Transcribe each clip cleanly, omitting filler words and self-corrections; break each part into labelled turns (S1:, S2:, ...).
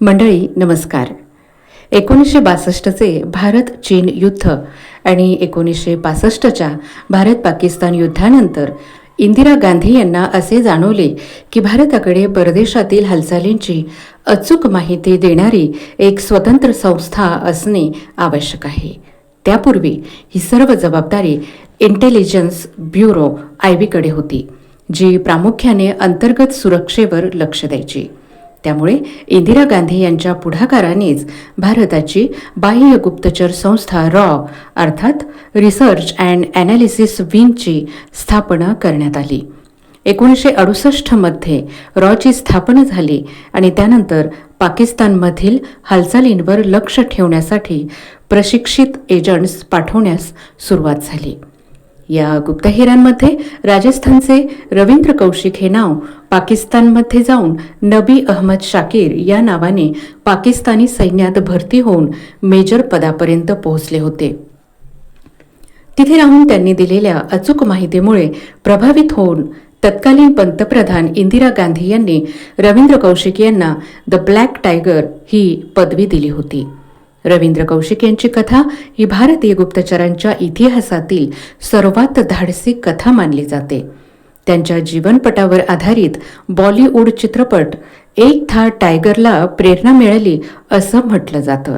S1: मंडळी नमस्कार. 1962चे भारत चीन युद्ध आणि 1965च्या भारत पाकिस्तान युद्धानंतर इंदिरा गांधी यांना असे जाणवले की भारताकडे परदेशातील हालचालींची अचूक माहिती देणारी एक स्वतंत्र संस्था असणे आवश्यक आहे. त्यापूर्वी ही सर्व जबाबदारी इंटेलिजन्स ब्युरो IB कडे होती, जी प्रामुख्याने अंतर्गत सुरक्षेवर लक्ष द्यायची. त्यामुळे इंदिरा गांधी यांच्या पुढाकारानेच भारताची बाह्य गुप्तचर संस्था रॉ अर्थात रिसर्च अँड ॲनालिसिस विंगची स्थापना करण्यात आली. 1968मध्ये रॉची स्थापना झाली आणि त्यानंतर पाकिस्तानमधील हालचालींवर लक्ष ठेवण्यासाठी प्रशिक्षित एजंट्स पाठवण्यास सुरुवात झाली. या गुप्तहेरांमध्ये राजस्थानचे रवींद्र कौशिक हे नाव पाकिस्तानमध्ये जाऊन नबी अहमद शाकीर या नावाने पाकिस्तानी सैन्यात भरती होऊन मेजर पदापर्यंत पोहोचले होते. तिथे राहून त्यांनी दिलेल्या अचूक माहितीमुळे प्रभावित होऊन तत्कालीन पंतप्रधान इंदिरा गांधी यांनी रवींद्र कौशिक यांना द ब्लॅक टायगर ही पदवी दिली होती. रवींद्र कौशिक यांची कथा ही भारतीय गुप्तचरांच्या इतिहासातील सर्वात धाडसी कथा मानली जाते. त्यांच्या जीवनपटावर आधारित बॉलिवूड चित्रपट एक था टायगरला प्रेरणा मिळाली असं म्हटलं जातं.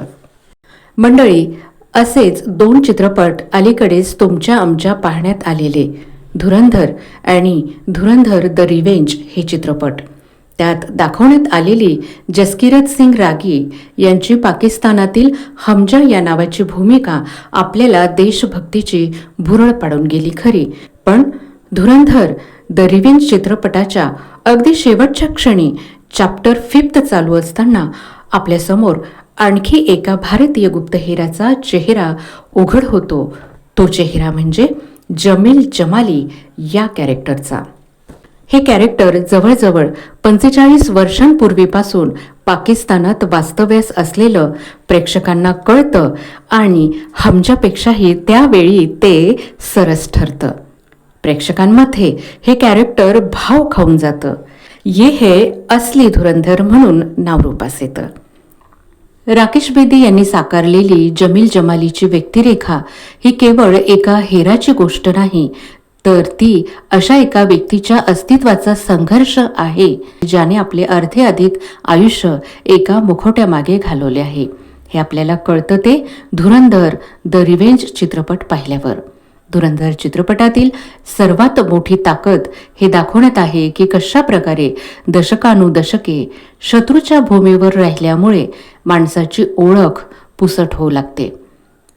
S1: मंडळी, असेच 2 चित्रपट अलीकडेच तुमच्या आमच्या पाहण्यात आलेले धुरंधर आणि धुरंधर द रिव्हेंज हे चित्रपट. त्यात दाखवण्यात आलेली जसकिरत सिंग रागी यांची पाकिस्तानातील हमजा या नावाची भूमिका आपल्याला देशभक्तीची भुरळ पाडून गेली खरी, पण धुरंधर द रिव्हेंज चित्रपटाच्या अगदी शेवटच्या क्षणी चॅप्टर 5 चालू असताना आपल्यासमोर आणखी एका भारतीय गुप्तहेराचा चेहरा उघड होतो. तो चेहरा म्हणजे जमील जमाली या कॅरेक्टरचा. हे कॅरेक्टर जवळजवळ 45 वर्षांपूर्वीपासून पाकिस्तानात वास्तव्यास असलेलं प्रेक्षकांना कळतं आणि हमजापेक्षाही त्यावेळी ते सरस ठरतं. प्रेक्षकांमध्ये हे कॅरेक्टर भाव खाऊन जातं. ये हे असली धुरंधर म्हणून नावरूपास येतं. राकेश बेदी यांनी साकारलेली जमील जमालीची व्यक्तिरेखा ही केवळ एका हेराची गोष्ट नाही, तर ती अशा एका व्यक्तीच्या अस्तित्वाचा संघर्ष आहे ज्याने आपले अर्धे अधिक आयुष्य एका मुखवट्यामागे घालवले आहे. हे आपल्याला कळतं ते धुरंधर द रिव्हेंज चित्रपट पाहिल्यावर. धुरंधर चित्रपटातील सर्वात मोठी ताकद हे दाखवण्यात आहे की कशा प्रकारे दशकानुदशके शत्रूच्या भूमीवर राहिल्यामुळे माणसाची ओळख पुसट होऊ लागते.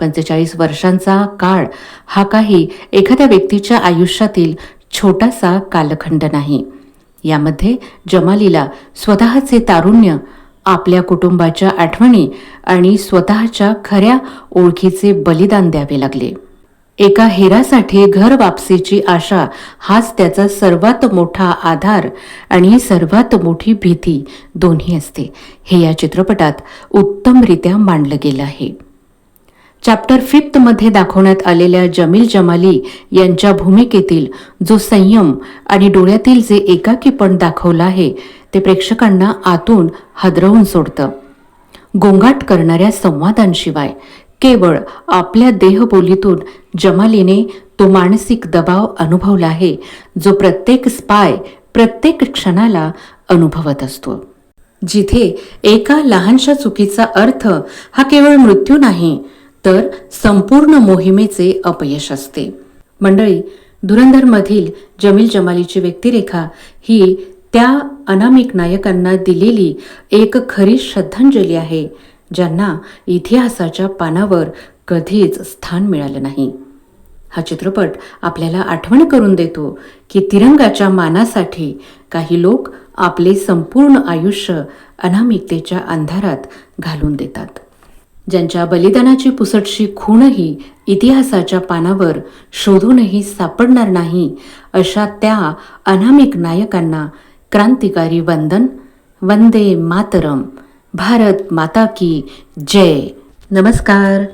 S1: 45 वर्षांचा काळ हा काही एखाद्या व्यक्तीच्या आयुष्यातील छोटासा कालखंड नाही. यामध्ये जमालीला स्वतःचे तारुण्य, आपल्या कुटुंबाच्या आठवणी आणि स्वतःच्या खऱ्या ओळखीचे बलिदान द्यावे लागले. एका हेरासाठी घर वापसीची आशा हाच त्याचा सर्वात मोठा आधार आणि सर्वात मोठी भीती दोन्ही असते. हे या चित्रपटात उत्तमरित्या मांडलं गेलं आहे. चॅप्टर 5 मध्ये दाखवण्यात आलेल्या जमील जमाली यांच्या भूमिकेतील जो संयम आणि डोळ्यातील जे एकाकीपण दाखवलं आहे ते प्रेक्षकांना आतून हादरवून सोडतं. गोंगाट करणाऱ्या संवादांशिवाय केवळ आपल्या देहबोलीतून जमालीने तो मानसिक दबाव अनुभवला आहे जो प्रत्येक स्पाय प्रत्येक क्षणाला अनुभवत असतो. जिथे एका लहानशा चुकीचा अर्थ हा केवळ मृत्यू नाही तर संपूर्ण मोहिमेचे अपयश असते. मंडळी, धुरंधरमधील जमील जमालीची व्यक्तिरेखा ही त्या अनामिक नायकांना दिलेली एक खरी श्रद्धांजली आहे ज्यांना इतिहासाच्या पानावर कधीच स्थान मिळालं नाही. हा चित्रपट आपल्याला आठवण करून देतो की तिरंगाच्या मानासाठी काही लोक आपले संपूर्ण आयुष्य अनामिकतेच्या अंधारात घालून देतात. ज्यांच्या बलिदानाची पुसटशी खूणही इतिहासाच्या पानावर शोधूनही सापडणार नाही अशा त्या अनामिक नायकांना क्रांतिकारी वंदन. वंदे मातरम. भारत माता की जय. नमस्कार.